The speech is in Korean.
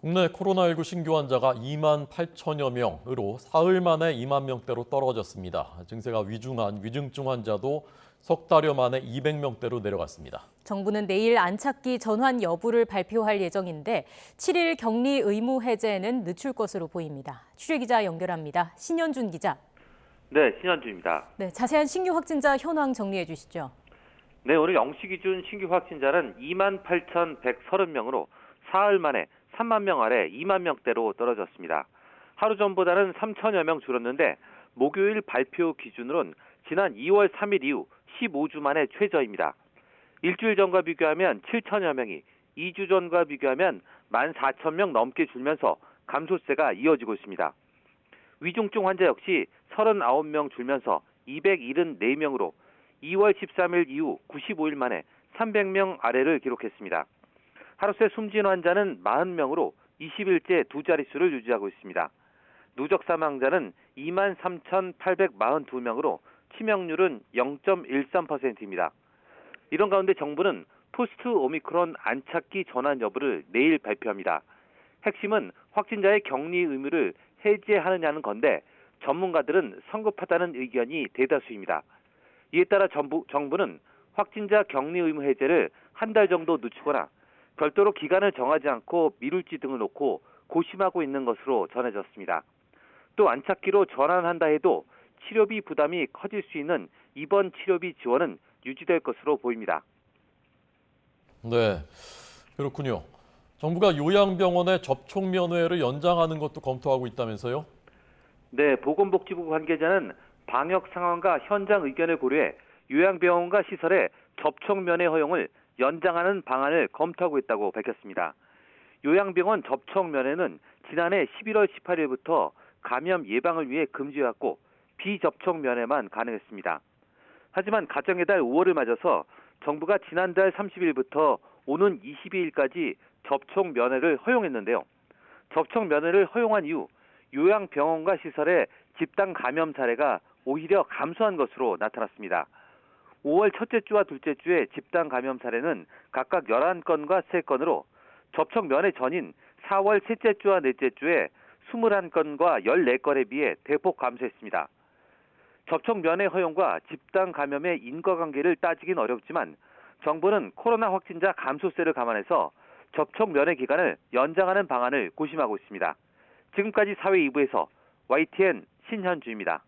국내 코로나19 신규 환자가 2만 8천여 명으로 사흘 만에 2만 명대로 떨어졌습니다. 증세가 위중한 위중증 환자도 석 달여 만에 200명대로 내려갔습니다. 정부는 내일 안착기 전환 여부를 발표할 예정인데 7일 격리 의무 해제는 늦출 것으로 보입니다. 취재기자 연결합니다. 신현준 기자. 네, 신현주입니다. 네, 자세한 신규 확진자 현황 정리해 주시죠. 네, 오늘 0시 기준 신규 확진자는 2만 8,130명으로 사흘 만에 3만 명 아래 2만 명대로 떨어졌습니다. 하루 전보다는 3천여 명 줄었는데 목요일 발표 기준으로는 지난 2월 3일 이후 15주 만에 최저입니다. 일주일 전과 비교하면 7천여 명이, 2주 전과 비교하면 14,000명 넘게 줄면서 감소세가 이어지고 있습니다. 위중증 환자 역시 39명 줄면서 274명으로 2월 13일 이후 95일 만에 300명 아래를 기록했습니다. 하루 새 숨진 환자는 40명으로 20일째 두 자릿수를 유지하고 있습니다. 누적 사망자는 2만 3,842명으로 치명률은 0.13%입니다. 이런 가운데 정부는 포스트 오미크론 안착기 전환 여부를 내일 발표합니다. 핵심은 확진자의 격리 의무를 해제하느냐는 건데 전문가들은 성급하다는 의견이 대다수입니다. 이에 따라 정부는 확진자 격리 의무 해제를 한 달 정도 늦추거나 별도로 기간을 정하지 않고 미룰지 등을 놓고 고심하고 있는 것으로 전해졌습니다. 또 안착기로 전환한다 해도 치료비 부담이 커질 수 있는 입원 치료비 지원은 유지될 것으로 보입니다. 네, 그렇군요. 정부가 요양병원의 접촉 면회를 연장하는 것도 검토하고 있다면서요? 네, 보건복지부 관계자는 방역 상황과 현장 의견을 고려해 요양병원과 시설의 접촉 면회 허용을 연장하는 방안을 검토하고 있다고 밝혔습니다. 요양병원 접촉 면회는 지난해 11월 18일부터 감염 예방을 위해 금지해왔고 비접촉 면회만 가능했습니다. 하지만 가정의 달 5월을 맞아서 정부가 지난달 30일부터 오는 22일까지 접촉 면회를 허용했는데요. 접촉 면회를 허용한 이후 요양병원과 시설의 집단 감염 사례가 오히려 감소한 것으로 나타났습니다. 5월 첫째 주와 둘째 주에 집단 감염 사례는 각각 11건과 3건으로 접촉 면회 전인 4월 셋째 주와 넷째 주에 21건과 14건에 비해 대폭 감소했습니다. 접촉 면회 허용과 집단 감염의 인과관계를 따지긴 어렵지만 정부는 코로나 확진자 감소세를 감안해서 접촉 면회 기간을 연장하는 방안을 고심하고 있습니다. 지금까지 사회 2부에서 YTN 신현주입니다.